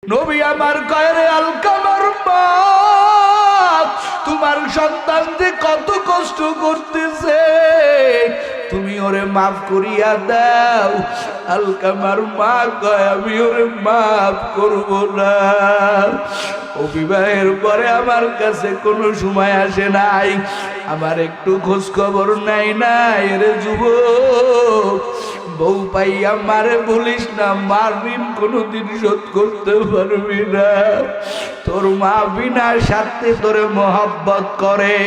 নবী আমার কয়রে আলকামার মা, তোমার সন্তান যে কত কষ্ট করতেছে, তুমি ওরে মাফ করিয়া দাও। আলকামার মা কয় আমি ওরে মাফ করব না। ও বিবাহের পরে আমার কাছে কোনো সময় আসে নাই, আমার একটু খোঁজ খবর নাই নাই। রে যুবক, বউ পাইয়া মারে বলিস না, মার ঋণ কোনোদিন শোধ করতে পারবি না। তোর মা বিনা স্বার্থে তোরে মহব্বত করে।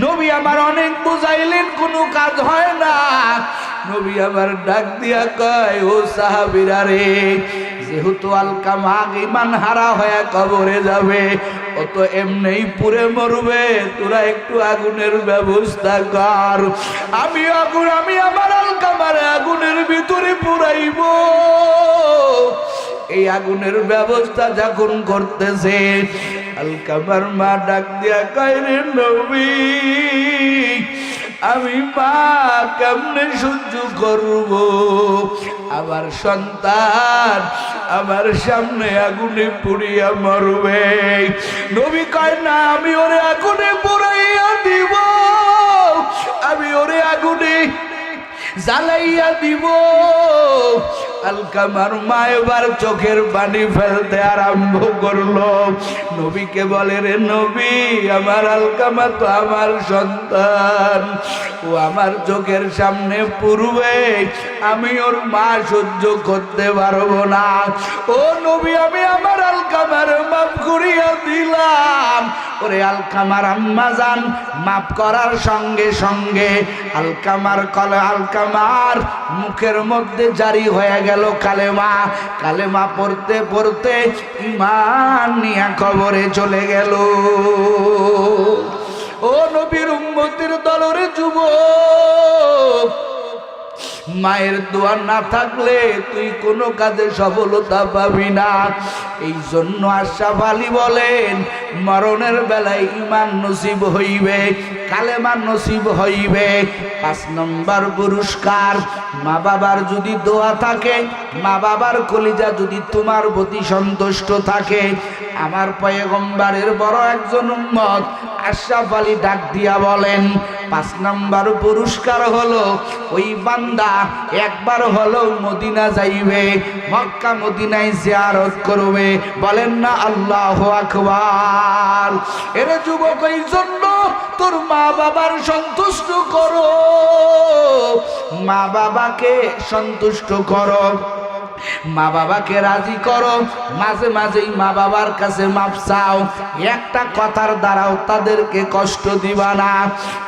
নবী আমার অনেক বুঝাইলেন, কোনো কাজ হয় না। নবী আমার ডাক দিয়া কয়, ও সাহাবীরা রে, যেহেতু আলকামা ঈমান হারা হয়ে কবরে যাবে, ও তো এমনিই পুড়ে মরবে, তোরা একটু আগুনের ব্যবস্থা কর। আমি আমার আলকামার আগুনের ভিতরে পুরাইব। এই আগুনের ব্যবস্থা যখন করতেছে, আলকামার মা ডাক দিয়া কয়, রে নবী, আমি মা কেমনে সহ্য করব? আমার সন্তান আমার সামনে আগুনে পুড়িয়া মরবে। নবী কয়, না, আমি ওরে আগুনে পুড়াইয়া দিব, আমি ওরে আগুনে জ্বালাইয়া দিব। আলকামার মা এবার চোখের পানি ফেলতে আরম্ভ করলো। নবীকে বলে, রে নবী, আমার আলকামা তো আমার সন্তান, ও আমার চোখের সামনে পুরবে, আমি ওর মা সহ্য করতে পারবো না। ও নবী, আমি আমার আলকামার মাফ করিয়া দিলাম। ওরে আলকামার আম্মা জান মাফ করার সঙ্গে সঙ্গে আলকামার মুখের মধ্যে জারি হয়ে গেল কালেমা। কালেমা পড়তে পড়তে ঈমান নিয়ে কবরে চলে গেল। ও নবীর উম্মতের দলরে যুবক, মায়ের দোয়া না থাকলে তুই কোনো কাজে সফলতা পাবি না। এই জন্য আশরাফ আলী বলেন, মরণের বেলায় ঈমান নসিব হইবে, কালেমা নসিব হইবে। 5 নম্বর পুরস্কার, মা বাবার যদি দোয়া থাকে, মা বাবার কলিজা যদি তোমার প্রতি সন্তুষ্ট থাকে। আমার পয়গম্বরের বড় একজন উম্মত আশরাফ আলী ডাক দিয়া বলেন, 5 নম্বর পুরস্কার হলো ওই বান্দা একবার হলো মদিনা যাইবে, মক্কা মদিনায় জিয়ারত করবে। বলেন না আল্লাহু আকবার। এর যুবক, এই জন্য তোর মা বাবার সন্তুষ্ট করো, মা বাবাকে সন্তুষ্ট করো, মা বাবাকে রাজি করো। মাঝে মাঝেই মা বাবার কাছে মাপ চাও, একটা কথার দ্বারাও তাদেরকে কষ্ট দিবা না।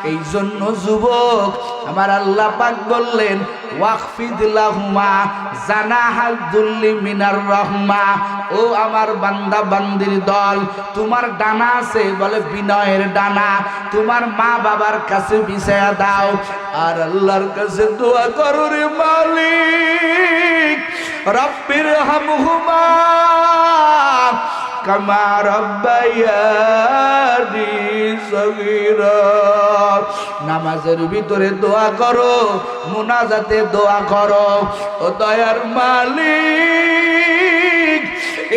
এই জন্য যুবক, আমার আল্লাহ পাক বললেন, ওয়াকফিদ লাহুমা জানাহাল যুল্লি মিনার রাহমা। ও আমার বান্দা বান্দির দল, তোমার ডানা আছে বলে বিনয়ের ডানা, তোমার মা বাবার কাছে বিছায়া দাও, আর আল্লাহর কাছে দোয়া করো, রে মালিক রব্বির হামহুমা কামা রাব্বায়ানি সগীরা। নামাজের ভিতরে দোয়া করো, মুনাজাতে দোয়া করো, ও দয়ার মালিক,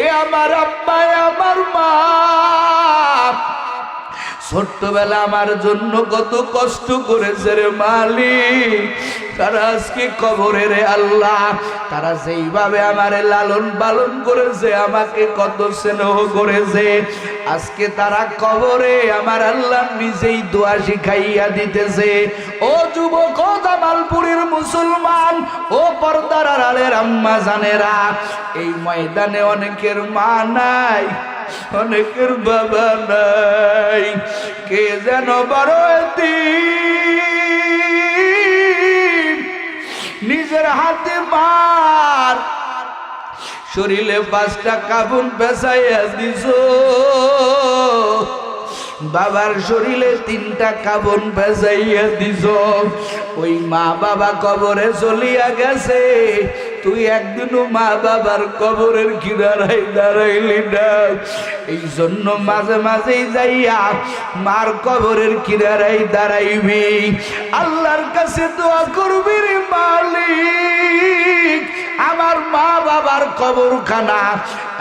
এ আমার আব্বা, আমার মা ছোট্টবেলা আমার জন্য কত কষ্ট করেছে রে মালিক, তারা আজকে কবরে। রে আল্লাহ, তারা যেইভাবে আমারে লালন পালন করেছে, আমাকে কত স্নেহ করেছে, আজকে তারা কবরে আমার আল্লাহ নিজেই দোয়া শিখাইয়া দিতেছে। ও যুবক, ও জামালপুরের মুসলমান, ও পর্দার আড়ালের আম্মা জানেরা, এই ময়দানে অনেকের মা নাই, অনেকের বাবা নাই, কে যেন বড় এতিম, নিজের হাতে মার শরীরে 5টা কাফন পেঁচাইয়া দিছ, বাবার শরীরে 3টা কাফন পেঁচাইয়া দিছ। ওই মা বাবা কবরে চলিয়া গেছে, তুই একদিনও মা বাবার কবরের কিনারায় দাঁড়াইলি না। এই জন্য মাঝে মাঝেই যাইয়া মার কবরের কিনারায় দাঁড়াইবি, আল্লাহর কাছে দোয়া করবি, রে মালিক আমার মা বাবার কবরখানা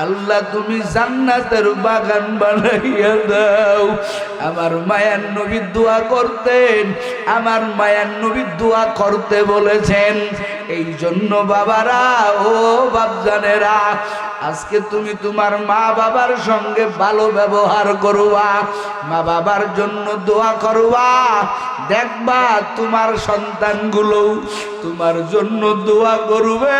আল্লাহ তুমি জান্নাতের বাগান বানাইয়া দাও। আমার মায়ার নবী দোয়া করতেন, আমার মায়ার নবী দোয়া করতে বলেছেন। এই জন্য বাবারা, ও বাপজানেরা, আজকে তুমি তোমার মা বাবার সঙ্গে ভালো ব্যবহার করবা, মা বাবার জন্য দোয়া করবা। দেখবা তোমার সন্তানগুলো তোমার জন্য দোয়া করবে।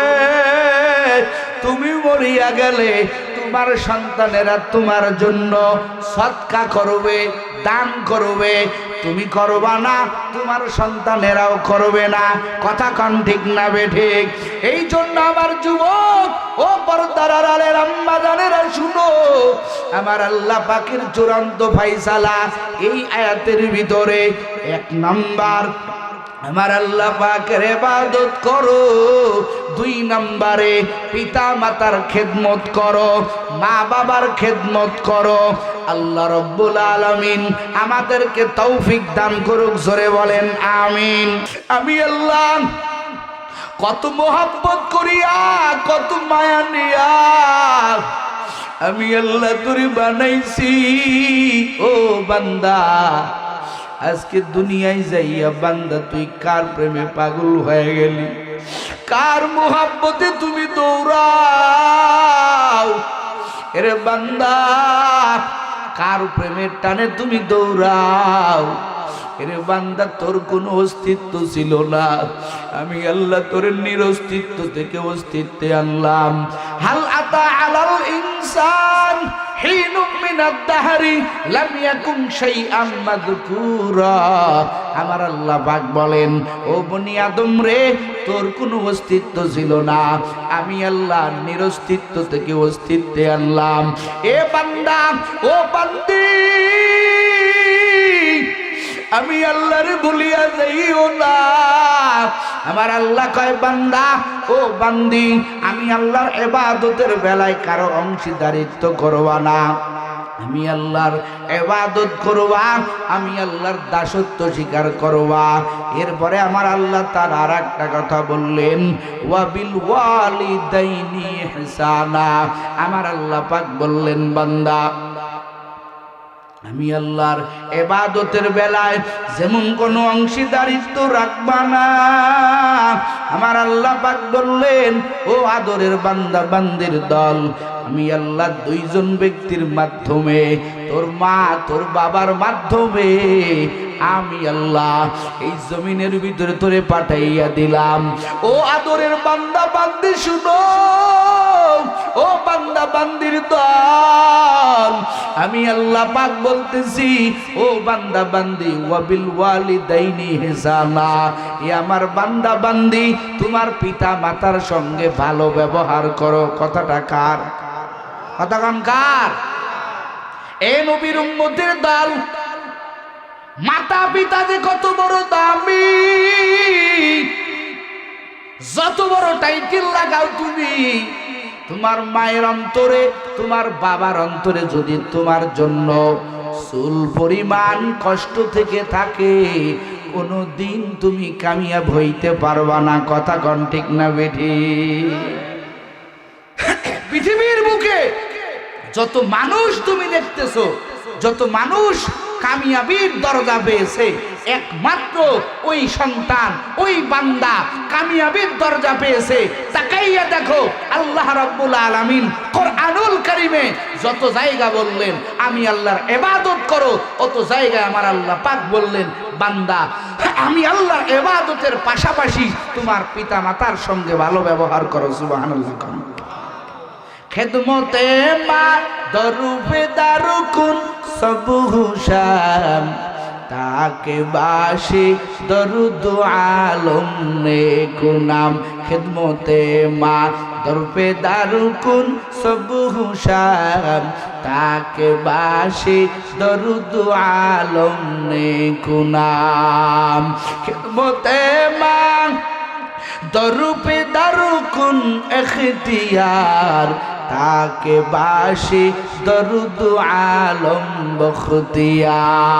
তুমি মরিয়া গেলে তোমার সন্তানেরা তোমার জন্য সদকা করবে, দান করবে। তুমি করবা না, তোমার সন্তানেরাও করবে না। কথা কন ঠিক না বেঠিক? এই জন্য আমার যুবক ও পর্দার আড়ালের আম্মা জানেরা শুনো, আমার আল্লাহ পাকের চূড়ান্ত ফায়সালা এই আয়াতের ভিতরে। এক নাম্বার, আমার আল্লাহ পাকের ইবাদত করো। দুই নম্বরে পিতা মাতার খেদমত করো, মা বাবার খেদমত করো। আল্লাহ রব্বুল আলামিন আমাদেরকে তৌফিক দান করুক, জোরে বলেন আমিন। আমি আল্লাহ কত মোহাব্বত করিয়া, কত মায়া নিয়া আমি আল্লাহ তোরে বানাইছি। ও বান্দা, আজকে দুনিয়ায় যাইয়া বান্দা তুই কার প্রেমে পাগল হয়ে গেলি? কার মোহাব্বতে তুমি দৌড়াও? এরে বান্দা, কার প্রেমের টানে তুমি দৌড়াও? এরে বান্দা, তোর কোনো অস্তিত্ব ছিল না, আমি আল্লাহ তোর নিরস্তিত্ব থেকে অস্তিত্বে আনলাম। হাল আতা আলাল ইনসান হিনুম মিনাদ দাহরি লাম ইয়াকুন শাইআম মাযকুরা। আমার আল্লাহ পাক বলেন, ও বনি আদম রে, তোর কোনো অস্তিত্ব ছিল না, আমি আল্লাহ নিরস্তিত্ব থেকে অস্তিত্বে আনলাম। এ বান্দা, ও বান্দি, আমি আল্লাহরে ভুলিয়া যাইও না। আমার আল্লাহ কয়, বান্দা ও বান্দি, আমি আল্লাহর ইবাদতের বেলায় কারো অংশীদারিত্ব করবা না। আমি আল্লাহর ইবাদত করবা, আমি আল্লাহর দাসত্ব স্বীকার করবা। এরপরে আমার আল্লাহ তার আর একটা কথা বললেন, ওয়া বিল ওয়ালিদাইনি ইহসানা। আমার আল্লাহ পাক বললেন, বান্দা, আমি আল্লাহর ইবাদতের বেলায় যেমন কোনো অংশীদারিত্ব রাখবা না। আমার আল্লাহ পাক বললেন, ও আদরের বান্দা বান্দির দল, আমি আল্লাহ দুইজন ব্যক্তির মাধ্যমে, তোর মা তোর বাবার মাধ্যমে আমি আল্লাহ এই জমিনের ভিতরে তোরে পাঠাইয়া দিলাম। ও আদরের বান্দা বান্দি শুনো, ও বান্দা বান্দির দল, আমি আল্লাহ পাক বলতেছি, ও বান্দা বান্দি, ওয়াবিল ওয়ালিদাইনি ইহসানা। এ আমার বান্দা বান্দি, তোমার পিতা মাতার সঙ্গে ভালো ব্যবহার করো। কথাটা কার? কথা কান কার? এ নবীর উম্মতের দল, মাতা পিতা যে কত বড় দামি, যত বড় টাইটেল লাগাও তুমি, তোমার মায়ের অন্তরে, তোমার বাবার অন্তরে যদি তোমার জন্য চুল পরিমাণ কষ্ট থেকে থাকে, কোনো দিন তুমি কামিয়াব হইতে পারবা না। কথা কন ঠিক না বেঠি? পৃথিবীর বুকে যত মানুষ তুমি দেখতেছো, যত মানুষ কামিয়াবির দরজা পেয়েছে, একমাত্র ওই সন্তান, ওই বান্দা কামিয়াবির দরজা পেয়েছে। তাকাইয়া দেখো, আল্লাহ রাব্বুল আলামিন কোরআনুল কারীমে যত জায়গা বললেন আমি আল্লাহর ইবাদত করো, অত জায়গায় আমার আল্লাহ পাক বললেন, বান্দা, আমি আল্লাহর ইবাদতের পাশাপাশি তোমার পিতা মাতার সঙ্গে ভালো ব্যবহার করো। সুবহানাল্লাহ। খেদমতে মা দরুবে দারুকুন সবহু শাম, তাকে বাসি দরুদ আলম নেকু নাম। খেদমতে মা দরুবে দারুকুন সবহু শাম, তাকে বাসি দরুদ আলম নেকু নাম। খেদমতে মা দরুবে দারুকুন ইখতিয়ার, তাকে বাসি দরুদ আলম বখতিয়ার।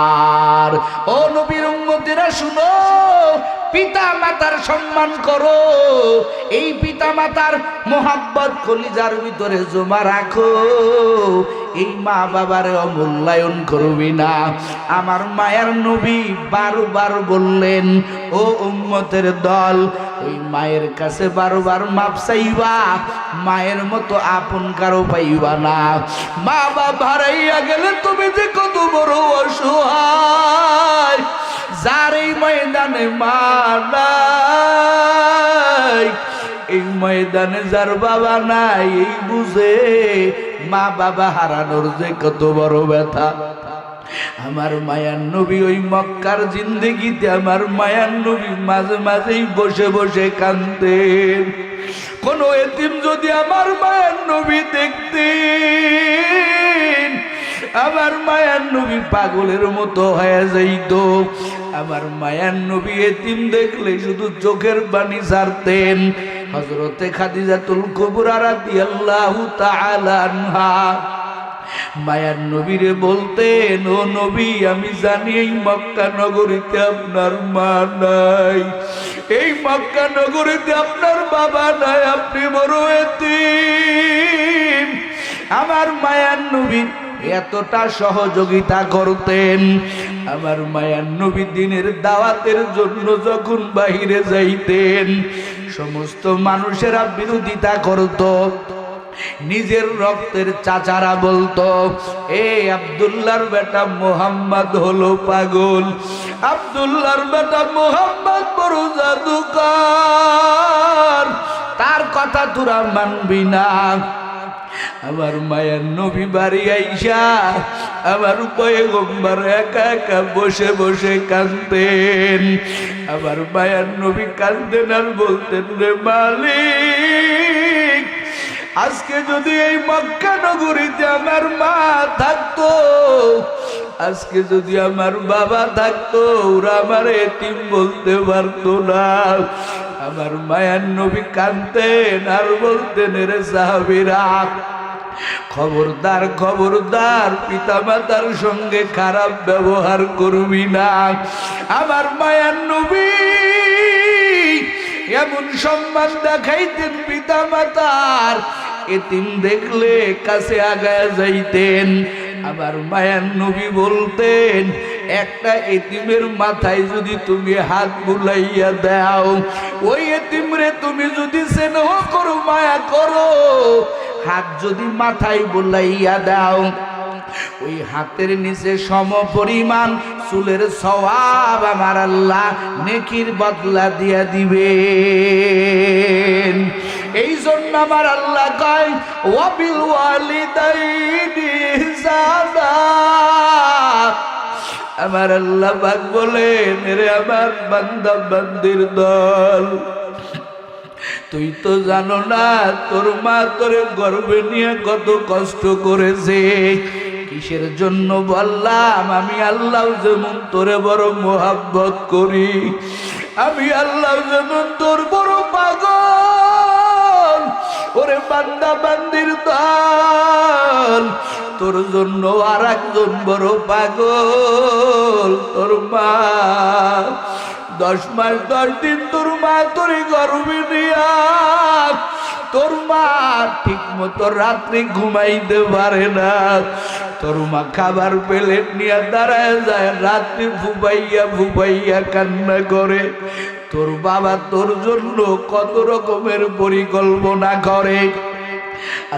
ও নবীর উম্মতেরা শুনো, পিতা মাতার সম্মান করো, এই পিতা মাতার মোহাব্বত কলিজার ভিতরে জমা রাখো, এই মা বাবারে অমূল্যায়ন করবি না। আমার মায়ের নবী বারবার বললেন, ও উম্মতের দল, ওই মায়ের কাছে বারবার মাপ চাইবা, মায়ের মতো আপন কারো পাইবা না। মা বাবা হারাইয়া গেলে তুমি যে কত বড় অসহায়, যার এই ময়দানে মা নাই, এই ময়দানে যার বাবা নাই, এই বুঝে মা বাবা হারানোর যে কত বড় ব্যথা। আমার মায়ার নবী ওই মক্কার জিন্দেগিতে আমার মায়ার নবী মাঝে মাঝেই বসে বসে কাঁদতেন। কোন এতিম যদি আমার মায়ার নবী দেখতেন, আমার মায়ার নবী পাগলের মতো হয়ে যাইত। আমার মায়ার নবী এতিম দেখলে শুধু চোখের পানি ছাড়তেন। হযরতে খাদিজাতুল কুবরা রাদিয়াল্লাহু তাআলা আনহা মায়ার নবীরে বলতেন, ও নবী, আমি জানি এই মক্কা নগরীতে আপনার মা নাই, এই মক্কা নগরীতে আপনার বাবা নাই, আপনি বড় এতিম। আমার মায়ার নবী এতটা সহযোগিতা করতেন। আমার মায়ার নবী দিনের দাওয়াতের জন্য যখন বাহিরে যাইতেন, সমস্ত মানুষেরা বিরোধিতা করত। নিজের রক্তের চাচারা বলতো, এ আব্দুল্লাহর বেটা মোহাম্মদ হলো পাগল, আব্দুল্লাহর বেটা মোহাম্মদ বড় জাদুকর, তার কথা তোরা মানবি না। আমার মায়ের নবী বাড়ি আইসা আমার পয়গম্বর একা একা বসে বসে কাঁদতেন। আমার মায়ের নবী কাঁদতেন আর বলতেন, রে মালিক, আজকে যদি এই মক্কা নগরীতে আমার মা থাকতো, আজকে যদি আমার বাবা থাকতো, ওরা আমার এতিম বলতে পারতো না। আমার মায়ার নবী কাঁদতেন আর বলতেন, রে সাহাবীরা, খবরদার খবরদার, পিতা মাতার সঙ্গে খারাপ ব্যবহার করবি না। আমার মায়ার নবী এমন সম্মান দেখাইতেন পিতা মাতার, এতিম দেখলে কাছে আগায় যাইতেন। আমার মায়ার নবী বলতেন, একটা এতিমের মাথায় যদি তুমি হাত বুলাইয়া দাও, ওই এতিমরে তুমি যদি স্নেহ করো, মায়া করো, হাত যদি মাথায় বুলাইয়া দাও, ওই হাতের নিচে সম পরিমাণ চুলের সওয়াব আমার আল্লাহ নেকির বদলা দিয়া দিবেন। এই জন্য আমার আল্লাহ কয়, ওয়াবিল ওয়ালিদাইনি ইহসানা। আমার আল্লাহ পাক বলেন, রে আমার বান্দা বান্দির দল, তুই তো জানো না তোর মা তোরে গর্ভে নিয়ে কত কষ্ট করেছে। কিসের জন্য বললাম? আমি আল্লাহ যেমন তোরে বড় মোহাব্বত করি, আমি আল্লাহ যেমন তোর বড় পাগল। ওরে বান্দা বান্দির দল, তোর জন্য আর একজন বড় পাগল, তোর মা। 10 মাস 10 দিন তোর মা তোর গর্ভে নিয়া, তোর মা ঠিক মতো রাত্রি ঘুমাইতে পারে না। তোর মা খাবার প্লেট নিয়ে দাঁড়ায় যায়, রাত্রি ফুবাইয়া ফুবাইয়া কান্না করে। তোর বাবা তোর জন্য কত রকমের পরিকল্পনা করে।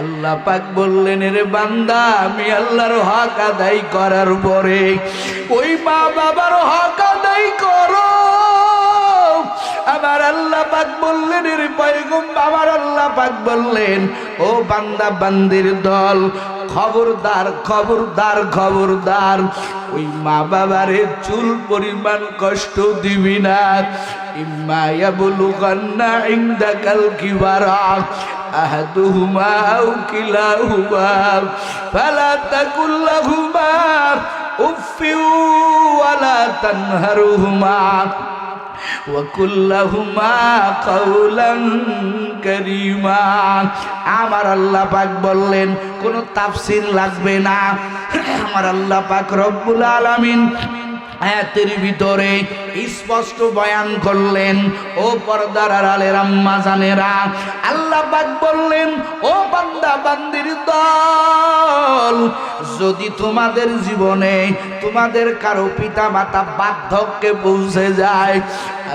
আল্লাহ পাক বললেন, রে বান্দা, আমি আল্লাহর হক আদায় করার পরে ওই মা বাবার হক আদায় করো। আমার আল্লাহ পাক বললেন, রে পয়গম্বর, আমার আল্লাহ পাক বললেন, ও বান্দা বান্দির দল, খবরদার খবরদার খবরদার, ওই মা বাবারে চুল পরিমাণ কষ্ট দিবি না। ইম্মা ইয়াবলুগান্না ইনদাকাল কিবারা আহাদুহুমা আও কিলাহুমা ফালা তাকুল লাহুমা উফফিউ ওয়ালা তানহারুহুমা ওয়াকুল্লাহুমা কাওলান কারীমা। আমার আল্লাহ পাক বললেন, কোনো তাফসীর লাগবে না। আমার আল্লাহ পাক রব্বুল আলামিন আয়াতের ভিতরে স্পষ্ট বয়ান করলেন। ও পর্দার আড়ালের আম্মা জানেরা, আল্লাহ পাক বললেন, ও বান্দা বান্দির দল, যদি তোমাদের জীবনে তোমাদের কারো পিতা মাতা বার্ধক্যে পৌঁছে যায়,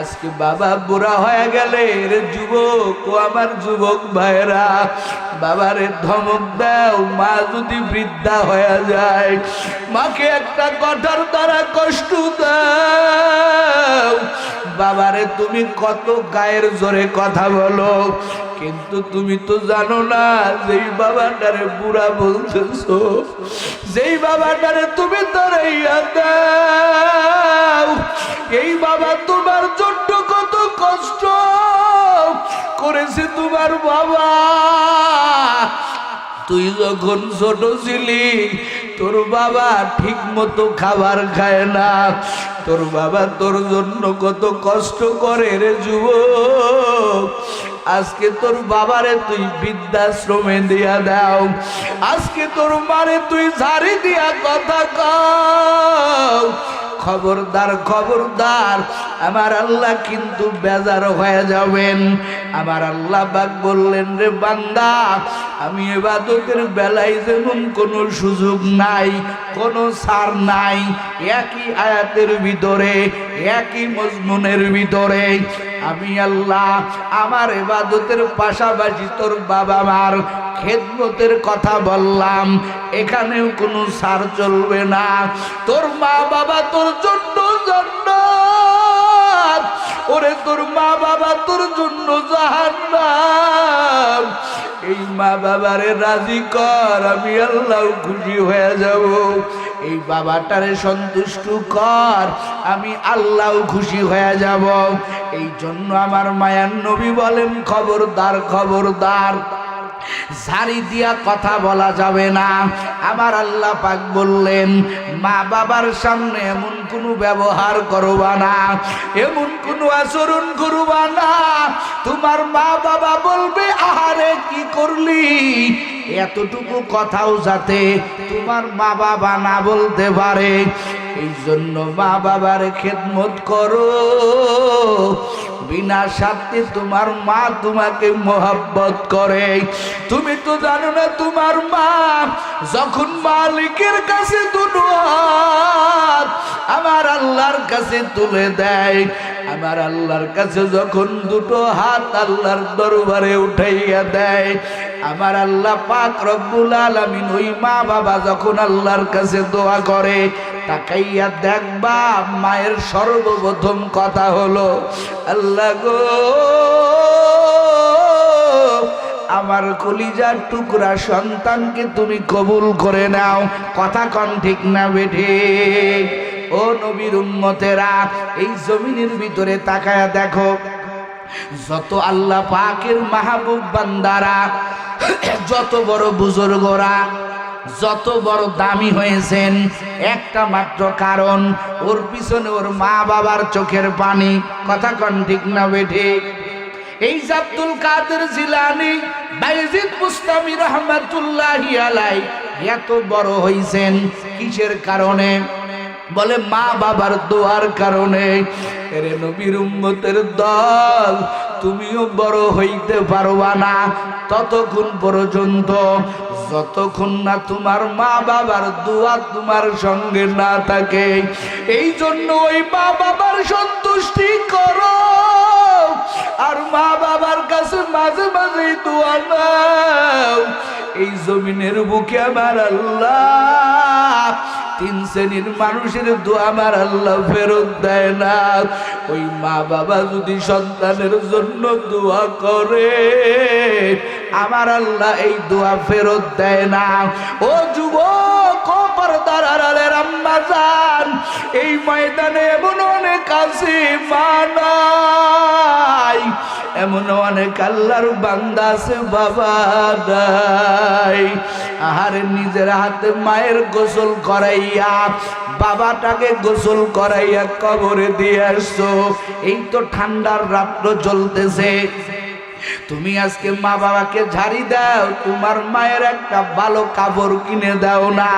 আজকে বাবা বুড়া হয়ে গেলে রে যুবক, ও আমার যুবক ভাইরা, বাবারে ধমক দাও। মা যদি বৃদ্ধা হয়ে যায়, মাকে একটা কথার দ্বারা কষ্ট দাও। বাবারে তুমি কত গায়ের জোরে কথা বলো, কিন্তু তুমি তো জানো না যেই বাবাটারে বুড়া বলতেছো, যেই বাবাটারে তুমি তারাইয়া দাও, এই বাবা তোমার জন্য কত কষ্ট করেছে তোমার বাবা। তুই যখন ছোট ছিলি, তোর বাবা ঠিক মতো খাবার খায় না, তোর বাবা তোর জন্য কত কষ্ট করে রে যুবক। আজকে তোর বাবারে তুই বৃদ্ধাশ্রমে দিয়া দাও, আজকে তোর মারে তুই ঝাড়ি দিয়া কথা কও। খবরদার খবরদার, আমার আল্লাহ কিন্তু বেজার হয়ে যাবেন। আমার আল্লাহ পাক বললেন, রে বান্দা, আমি ইবাদতের বেলায় যেমন কোনো সুযোগ নাই, কোনো ছাড় নাই, একই আয়াতের ভিতরে একই মজমুনের ভিতরে আমি আল্লাহ আমার ইবাদতের পাশাপাশি তোর বাবা মার খেদমতের কথা বললাম, এখানেও কোনো ছাড় চলবে না। তোর মা বাবা তোর জন্য জান্নাত, ওরে তোর মা বাবা তোর জন্য জাহান্নাম। এই মা বাবারে রাজি কর, আমি আল্লাহ খুশি হয়ে যাব। এই বাবাটারে সন্তুষ্ট কর, আমি আল্লাহ খুশি হয়ে যাব। এই জন্য আমার মায়ার নবী বলেন, খবরদার খবরদার, ঝাড়ি দিয়া কথা বলা যাবে না। আমার আল্লাহ পাক বললেন, মা বাবার সামনে এমন কোনো ব্যবহার করবা না, এমন কোনো আচরণ করবা না, তোমার মা বাবা বলবে, আহারে কি করলি। এতটুকু কথাও যাতে তোমার মা বাবা না বলতে পারে, এই জন্য মা বাবার খেদমত করো। বিনা স্বার্থে তোমার মা তোমাকে মোহাব্বত করে। তুমি তো জানো না, তোমার মা যখন মালিকের কাছে দুটো হাত আমার আল্লাহর কাছে তুলে দেয়, আমার আল্লাহর কাছে যখন দুটো হাত আল্লাহর দরবারে উঠাইয়া দেয়, আমার আল্লাহ পাক রব্বুল আলামিন ওই মা বাবা যখন আল্লাহর কাছে দোয়া করে, তাকাইয়া দেখবা মায়ের সর্বপ্রথম কথা হলো, আল্লাহ গো, আমার কলিজার টুকরা সন্তানকে তুমি কবুল করে নাও। কথা কন ঠিক না বেঠে? ও নবীর উম্মতেরা, এই জমিনের ভিতরে তাকায়া দেখো, যত আল্লাহ পাকের মাহবুব বান্দারা, যত বড় বুজুর্গরা, যত বড় দামি হয়েছেন, একটা মাত্র কারণ, ওর পিছনে ওর মা বাবার চোখের পানি। কথা কন ঠিক না বেঠে? এই আব্দুল কাদের জিলানী, বাইজিদ বুস্তামি রহমাতুল্লাহি আলাইহি এত বড় হইছেন কিসের কারণে? বলে মা বাবার দোয়ার কারণে। এরে নবীর উম্মতের দল, তুমিও বড় হইতে পারবা না ততক্ষণ পর্যন্ত যতক্ষণ না তোমার মা বাবার দোয়া তোমার সঙ্গে না থাকে। এই জন্য ওই মা বাবার সন্তুষ্টি করো, আর মা বাবার কাছে মাঝে মাঝে দোয়া নাও। এই জমিনের বুকে আমার আল্লাহ তিন শ্রেণীর মানুষের দোয়া আমার আল্লাহ ফেরত দেয় না। ওই মা বাবা যদি সন্তানের জন্য দোয়া করে, আমার আল্লাহ এই দোয়া ফেরত দেয় না। ও যুবক, ও পর্দার আড়ালের আম্মা জান, এই ময়দানে এমন অনেক আছে মা নাই, এমন অনেক আল্লাহর বান্দা আছে বাবা নাই। আহারে নিজের হাতে মায়ের গোসল করাইয়া, বাবাটাকে গোসল করাইয়া কবরে দিয়ে আসছো। এই তো ঠান্ডার রাত্র চলতেছে, তুমি আজকে মা বাবাকে ঝাড়ি দাও, তোমার মায়ের একটা ভালো কাপড় কিনে দাও না,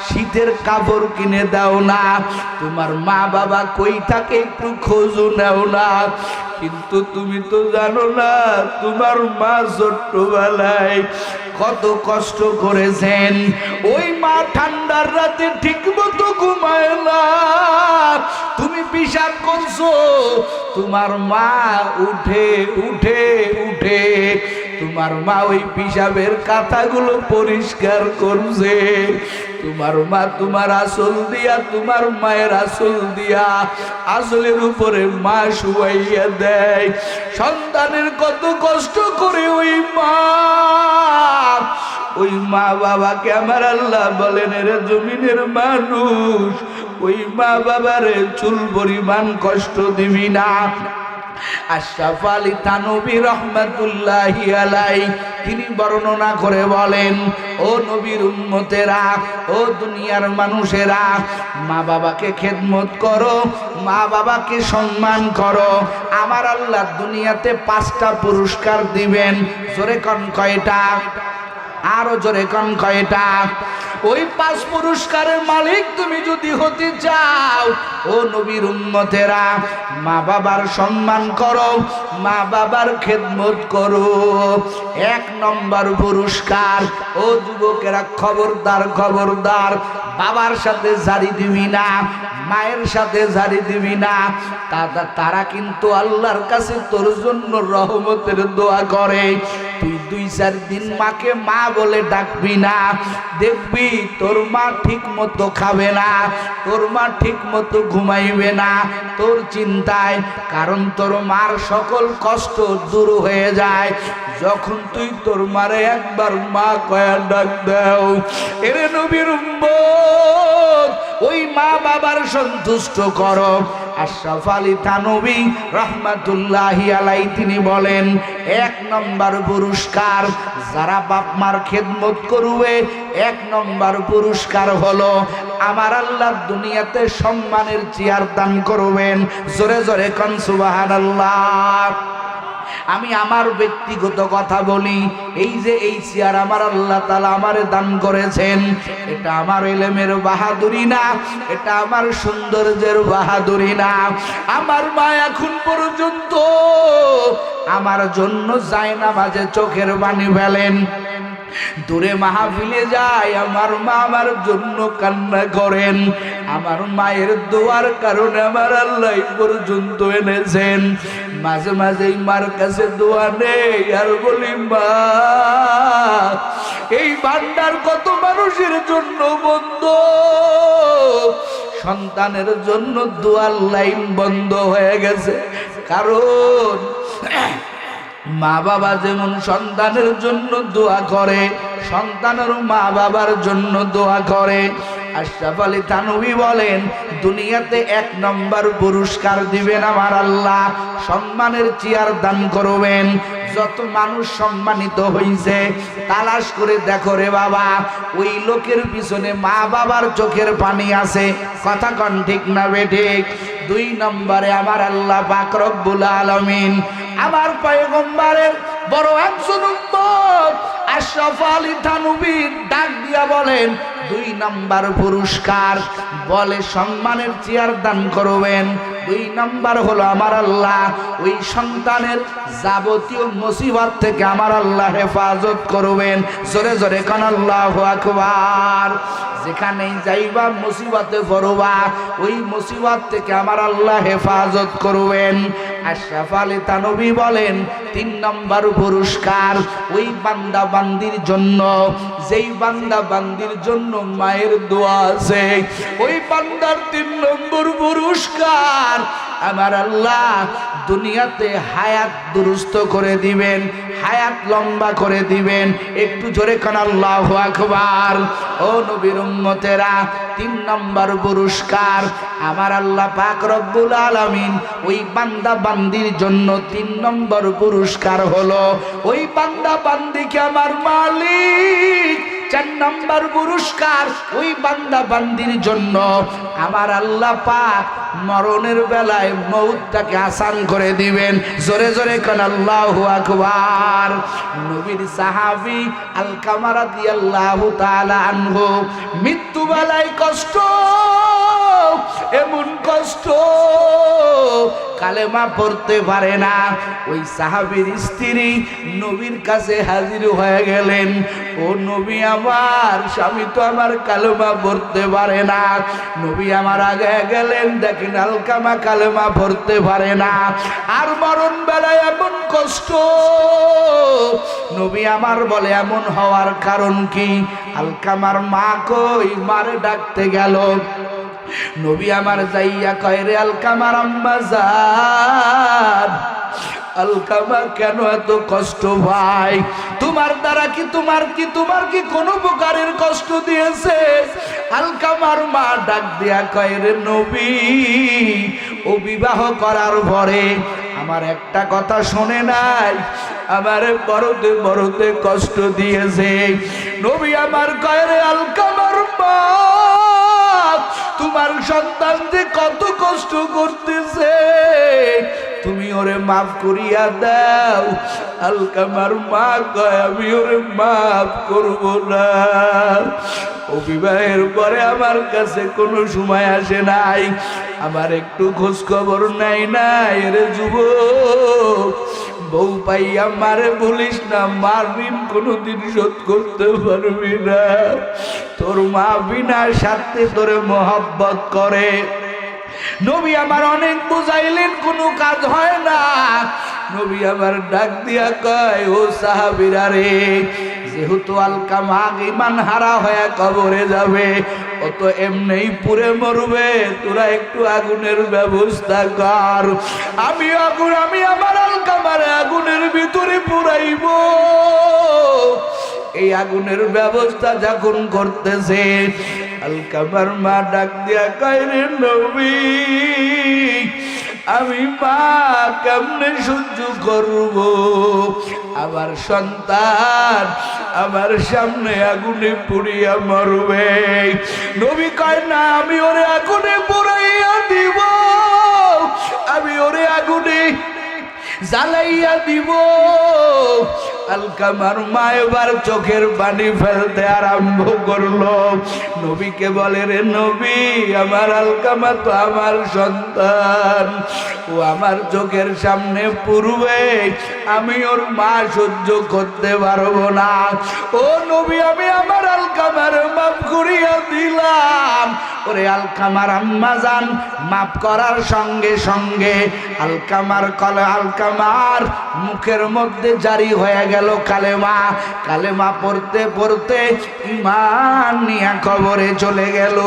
শীতের কাপড় কিনে দাও না, তোমার মা বাবা কই থাকে একটু খোঁজ নাও না। কিন্তু তুমি তো জানো না তোমার মা ছোট্টবেলায় কত কষ্ট করেছেন। ওই মা ঠান্ডার রাতে ঠিক মতো ঘুমায় না, তুমি পেশাব করছো, তোমার মা উঠে উঠে উঠে তোমার মা ওই পেশাবের কাঁথাগুলো পরিষ্কার করছে। তোমার মা তোমার আসল দিয়া, তোমার মায়ের আসল দিয়া আসলের উপরে মা শুয়াইয়া দেয়। সন্তানের কত কষ্ট করে ওই মা বাবাকে আমার আল্লাহ বলেন রে জমিনের মানুষ, ওই মা বাবারে চুল পরিমাণ কষ্ট দিবি না। আশরাফ আলী থানভী রহমাতুল্লাহি আলাইহি তিনি বর্ণনা করে বলেন, ও নবীর উম্মতেরা, ও দুনিয়ার মানুষেরা, মা বাবাকে খেদমত করো, মা বাবাকে সম্মান করো, আমার আল্লাহ দুনিয়াতে 5টা পুরস্কার দিবেন। জোরে কোন কয়টা? আরো জোরে কোন কয়টা? ওই 5 পুরস্কারের মালিক তুমি যদি হতে চাও, ও নবীর উম্মতেরা, মা বাবার সম্মান করো, মা বাবার খেদমত করো। 1 নম্বর পুরস্কার, ও যুবকেরা খবরদার খবরদার, বাবার সাথে জারি দিবি না, মায়ের সাথে জারি দিবি না। তারা কিন্তু আল্লাহর কাছে তোর জন্য রহমতের দোয়া করে। তুই 2-4 দিন মাকে মা বলে ডাকবি না, দেখবি তোর মা ঠিক মতো খাবে না, তোর মা ঠিক মতো ঘুমাইবে না তোর চিন্তায়। কারণ তোর মার সকল কষ্ট দূর হয়ে যায় যখন তুই তোর মারে একবার মা কয়া ডাক দাও। এরে নবীর উম্মত, ওই মা বাবার সন্তুষ্ট করো। আশরাফ আলী থানভী রহমাতুল্লাহি আলাইহি তিনি বলেন, 1 নম্বর পুরস্কার যারা বাপ মার খেদমত করবে, 1 নম্বর পুরস্কার হলো আমার আল্লাহ দুনিয়াতে সম্মানের চেয়ার দান করবেন। জোরে জোরে কোন সুবহানাল্লাহ। আমি আমার ব্যক্তিগত কথা বলি, এই যে এই চেয়ার আমার আল্লাহ তাআলা আমারে দান করেছেন, এটা আমার ইলমের বাহাদুরি না, এটা আমার সৌন্দর্যের বাহাদুরি না। আমার মা এখন পর্যন্ত আমার জন্য জায়নামাজে চোখের পানি ফেলেন। দূরে মাহফিলে যায়, আমার মা আমার জন্য কান্না করেন। আমার মায়ের দোয়ার কারণে আমার আল্লাহ পর্যন্ত এনেছেন। মাঝে মাঝে মার কাছে দোয়া নেই আর বলি, মা এই ভান্ডার কত মানুষের জন্য বন্ধ, সন্তানের জন্য দোয়ার লাইন বন্ধ হয়ে গেছে। কারণ মা বাবা যেমন সন্তানের জন্য দোয়া করে, সন্তানেরও মা বাবার জন্য দোয়া করে। আশরাফ আলী থানভী বলেন, দুনিয়াতে 1 নম্বর পুরস্কার দিবেন আমার আল্লাহ, সম্মানের চেয়ার দান করবেন। যত মানুষ সম্মানিত হইছে তালাশ করে দেখো রে বাবা, ওই লোকের পিছনে মা বাবার চোখের পানি আছে। কথা কন ঠিক না বেঠিক? 2 নম্বরে আমার আল্লাহ পাক রব্বুল আলামিন আমার পয়গম্বরের বড় একজন উম্মত আশরাফ আলী থানভী ডাক দিয়া বলেন, 2 নম্বর পুরস্কার বলে সম্মানের চেয়ার দান করবেন। 2 নম্বর হলো আমার আল্লাহ ওই সন্তানের যাবতীয় মুসিবত থেকে আমার আল্লাহ হেফাজত করবেন। জোরে জোরে কোন আল্লাহু আকবার। যেখানেই যাইবা মুসিবতে পড়বা, ওই মুসিবত থেকে আমার আল্লাহ হেফাজত করবেন। আশরাফ আলী থানভী বলেন, 3 নম্বর পুরস্কার ওই বান্দা বান্দির জন্য, যেই বান্দা বান্দির জন্য মায়ের দোয়া আছে, ওই বান্দার 3 নম্বর পুরস্কার আমার আল্লাহ দুনিয়াতে হায়াত দুরুস্ত করে দিবেন, হায়াত লম্বা করে দিবেন। একটু জোরে কোন আল্লাহু আকবার। ও নবীর উম্মতেরা, 3 নম্বর পুরস্কার আমার আল্লাহ পাক রব্বুল আলামিন ওই বান্দা বান্দির জন্য 3 নম্বর পুরস্কার হলো ওই বান্দা বান্দিকে আমার মালিক 4 নাম্বার পুরস্কার ওই বান্দা বান্দির জন্য আমার আল্লাহ পাক মরণের বেলায় মউতটাকে আসান করে দিবেন। জোরে জোরে কোন আল্লাহু আকবার। নবীর সাহাবী আলকামা রাদিয়াল্লাহু তাআলা আনহু মৃত্যু বেলায় কষ্ট, এমন কষ্ট কালেমা পড়তে পারে না। ওই সাহাবীর স্ত্রী নবীর কাছে হাজির হয়ে গেলেন, ও নবী আমার স্বামী তো আমার কালেমা পড়তে পারে না। নবী আমার আগে গেলেন, দেখেন আলকামা কালেমা পড়তে পারে না, আর মরণ বেলায় এমন কষ্ট। নবী আমার বলে এমন হওয়ার কারণ কি? আলকামার মা কই? মারে ডাকতে গেল। নবী আমার যাইয়া কয়, রে আলকামার আম্মা জান, আলকামা কেন এত কষ্ট ভাই? তোমার দ্বারা কি তোমার কি কোনো প্রকারের কষ্ট দিয়েছে? আলকামার মা ডাক দিয়া কয়, রে নবী, ও বিবাহ করার পরে আমার একটা কথা শোনে নাই, আমারে বড়তে বড়তে কষ্ট দিয়েছে। নবী আমার কয়, রে আলকামার মা, তোমার সন্তান যে কত কষ্ট করতেছে, তুমি ওরে মাফ করিয়া দাও। আলকামার মা কয়, আমি ওরে মাফ করব না। ও বিবাহের পরে আমার কাছে কোনো সময় আসে নাই, আমার একটু খোঁজ খবর নাই রে যুবক, বউ পাইয়া মারে বলিস না, মার ঋণ কোনোদিন শোধ করতে পারবি না। তোর মা বিনা স্বার্থে তোরে মহব্বত করে। নবী আমার অনেক বুঝাইলেন, কোনো কাজ হয় না। নবী আমার ডাক দিয়া কয়, ও সাহাবীরা রে, যেহেতু আলকামা ঈমান হারা হয়ে কবরে যাবে, ও তো এমনিই পুড়ে মরবে, তোরা একটু আগুনের ব্যবস্থা কর। আমি আমার আলকামার আগুনের ভিতরে পুরাইব। এই আগুনের ব্যবস্থা যখন করতেছে, আলকামার মা ডাক দিয়া কয়, রে নবী, আমি মা কেমনে সহ্য করব? আমার সন্তান আমার সামনে আগুনে পুড়িয়া মরবে। নবী কয়, না, আমি ওরে আগুনে পুড়াইয়া দিব, আমি ওরে আগুনে জ্বালাইয়া দিব। আলকামার মা এবার চোখের পানি ফেলতে আরম্ভ করলো। নবীকে বলে, রে নবী, আমার আলকামা তো আমার সন্তান, ও আমার চোখের সামনে পুরবে, আমি ওর মা সহ্য করতে পারবো না। ও নবী, আমি আমার আলকামার মাফ করিয়া দিলাম। ওরে আলকামার আম্মা জান মাফ করার সঙ্গে সঙ্গে আলকামার মুখের মধ্যে জারি হয়ে গেল কালেমা পড়তে পড়তে ঈমান নিয়ে কবরে চলে গেল।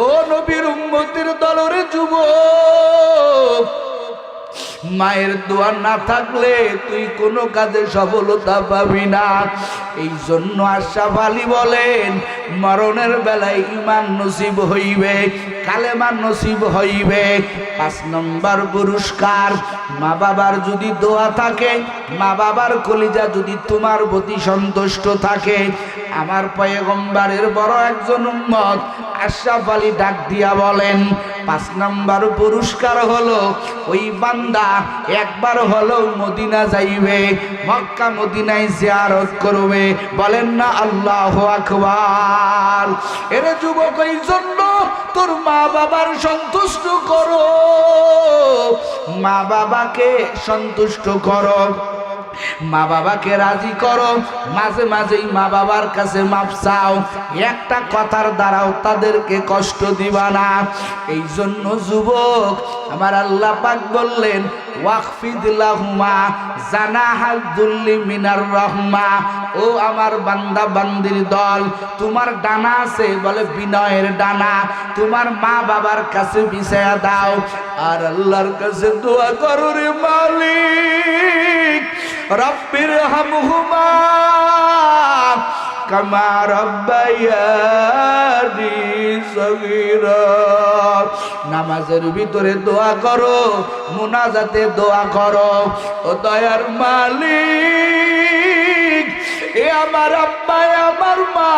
ও নবীর উম্মতের দলরে যুবক, মায়ের দোয়া না থাকলে তুই কোনো কাজে সফলতা পাবি না। এই জন্য আশরাফ আলী বলেন, মরণের বেলায় ঈমান নসিব হইবে, কালেমা নসিব হইবে। 5 নম্বর পুরস্কার, মা বাবার যদি দোয়া থাকে, মা বাবার কলিজা যদি তোমার প্রতি সন্তুষ্ট থাকে। আমার পয়গম্বরের বড় একজন উম্মত আশরাফ আলী ডাক দিয়া বলেন, 5 নম্বর পুরস্কার হলো ওই বান্দা একবার হলো মদিনা যাইবে, মক্কা মদিনায় জিয়ারত করবে। বলেন না আল্লাহু আকবার। এর যুবক, এই জন্য তোর মা বাবার সন্তুষ্ট করো, মা বাবাকে সন্তুষ্ট করো, মা বাবাকে রাজি করো। মাঝে মাঝেই মা বাবার কাছে মাপ চাও, একটা কথার দ্বারাও তাদেরকে কষ্ট দিবা না। এই জন্য যুবক আমার আল্লাহ পাক বললেন, ওয়াকফিদ লাহুমা জানাহাল যুল্লি মিনার রাহমা। ও আমার বান্দা বান্দির দল, তোমার ডানা আছে বলে বিনয়ের ডানা, তোমার মা বাবার কাছে বিছায়া দাও, আর আল্লাহর কাছে দোয়া করো, রে মালিক রব্বির হামহুমা কামা রাব্বায়ানি সগীরা। নামাজের ভিতরে দোয়া করো, মুনাজাতে দোয়া করো, ও দয়ার মালিক এ আমার আব্বা, আমার মা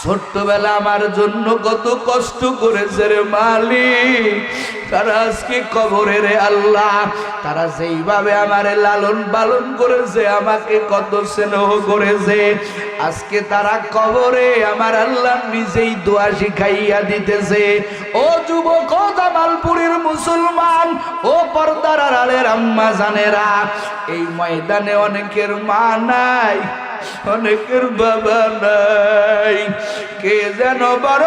ছোট্টবেলা আমার জন্য কত কষ্ট করেছে রে মালিক, তারা আজকে কবরে রে আল্লাহ, তারা যেইভাবে আমারে লালন পালন করেছে, আমাকে কত স্নেহ করেছে, আজকে তারা কবরে আমার আল্লাহ নিজেই দোয়া শিখাইয়া দিতেছে। ও যুবক, ও জামালপুরের মুসলমান, ও পর্দার আড়ালের আম্মা জানেরা, এই ময়দানে অনেকের মা নাই, অনেকের বাবা নাই, কে যেন বড়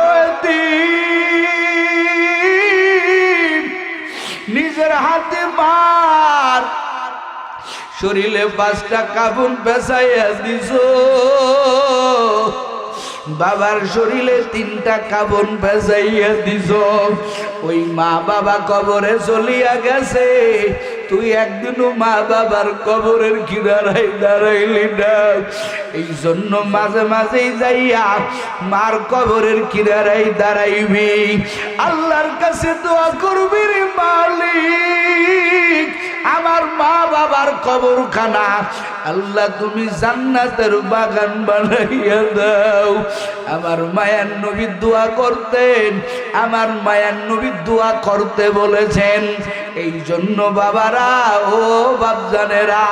নিজের হাতে মার শরীরে 5টা কাফন পেঁচাইয়া দিছ, বাবার শরীরে 3টা কাফন পেঁচাইয়া দিছ। ওই মা বাবা কবরে চলিয়া গেছে, তুই একদিনও মা বাবার কবরের কিনারায় দাঁড়াইলি না। এই জন্য মাঝে মাঝেই যাইয়া মার কবরের কিনারায় দাঁড়াইবি, আল্লাহর কাছে দোয়া করবি রে মালিক, আমার মা বাবার কবরখানা আল্লাহ তুমি জান্নাতের বাগান বানাইয়া দাও। আমার মায়ার নবী দোয়া করতেন, আমার মায়ার নবী দোয়া করতে বলেছেন। এই জন্য বাবারা, ও বাপজানেরা,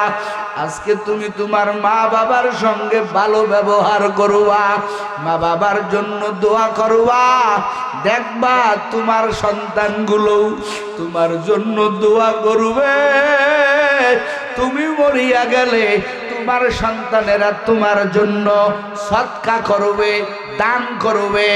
আজকে তুমি তোমার মা বাবার সঙ্গে ভালো ব্যবহার করবা, মা বাবার জন্য দোয়া করবা, দেখবা তোমার সন্তানগুলো তোমার জন্য দোয়া করবে। তুমি মরিয়া গেলে তোমার সন্তানেরা তোমার জন্য সদকা করবে, দান করবে,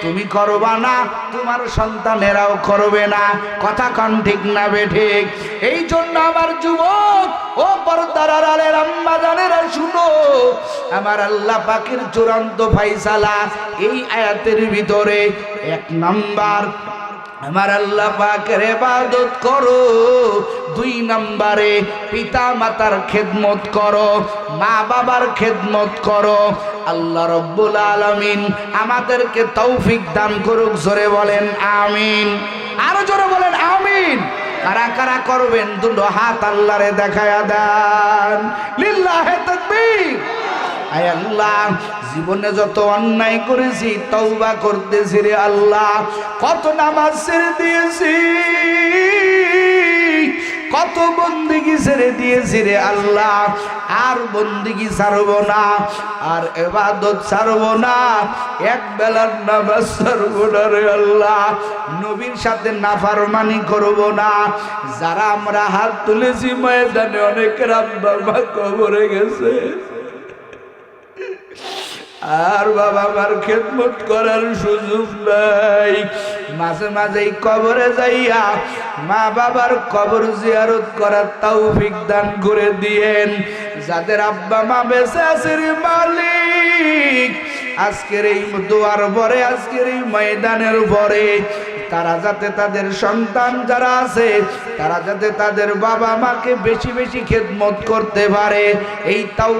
তুমি করবা না, তোমার সন্তানেরাও করবে না। কথা কন ঠিক না বেঠিক? এই জন্য আমার যুবক, ও পর্দার আড়ালের আম্মা জানেরা, শুনো, আমার আল্লাহ পাকের চূড়ান্ত ফায়সালা এই আয়াতের ভিতরে 1 নাম্বার আমার আল্লাহ পাকের ইবাদত করো, 2 নম্বরে পিতা মাতার খেদমত করো, মা বাবার খেদমত করো। আল্লাহ রব্বুল আলামিন আমাদেরকে তৌফিক দান করুক। জোরে বলেন আমিন, আরো জোরে বলেন আমিন। কারা কারা করবেন দুটো হাত আল্লাহরে দেখায়া দেন, লিল্লাহে তাকবীর। আয় আল্লাহ, জীবনে যত অন্যায় করেছি তওবা করতেছি রে আল্লাহ, কত নামাজ ছেড়ে দিয়েছি, কত বন্দেগী ছেড়ে দিয়েছি রে আল্লাহ, আর বন্দেগী ছাড়বো না, আর ইবাদত ছাড়বো না, এক বেলার নামাজ ছাড়বো না রে আল্লাহ, নবীর সাথে নাফরমানি করবো না। যারা আমরা হাত তুলেছি ময়দানে অনেকের আব্বা মা কবরে গেছে, আর বাবা মার খেদমত করার সুযোগ নাই। মাঝে মাঝে কবরে যাইয়া মা বাবার কবর জিয়ারত করার তৌফিক দান করে দিয়েন। যাদের আব্বা মা বেঁচে আছে রে মালিক, আজকের এই দোয়ার পরে, আজকের এই ময়দানের পরে তারা যাতে তাদের সন্তান যারা আছে তারা যাতে তাদের বাবা মাকে বেশি বেশি খেদমত করতে পারে, এই তাও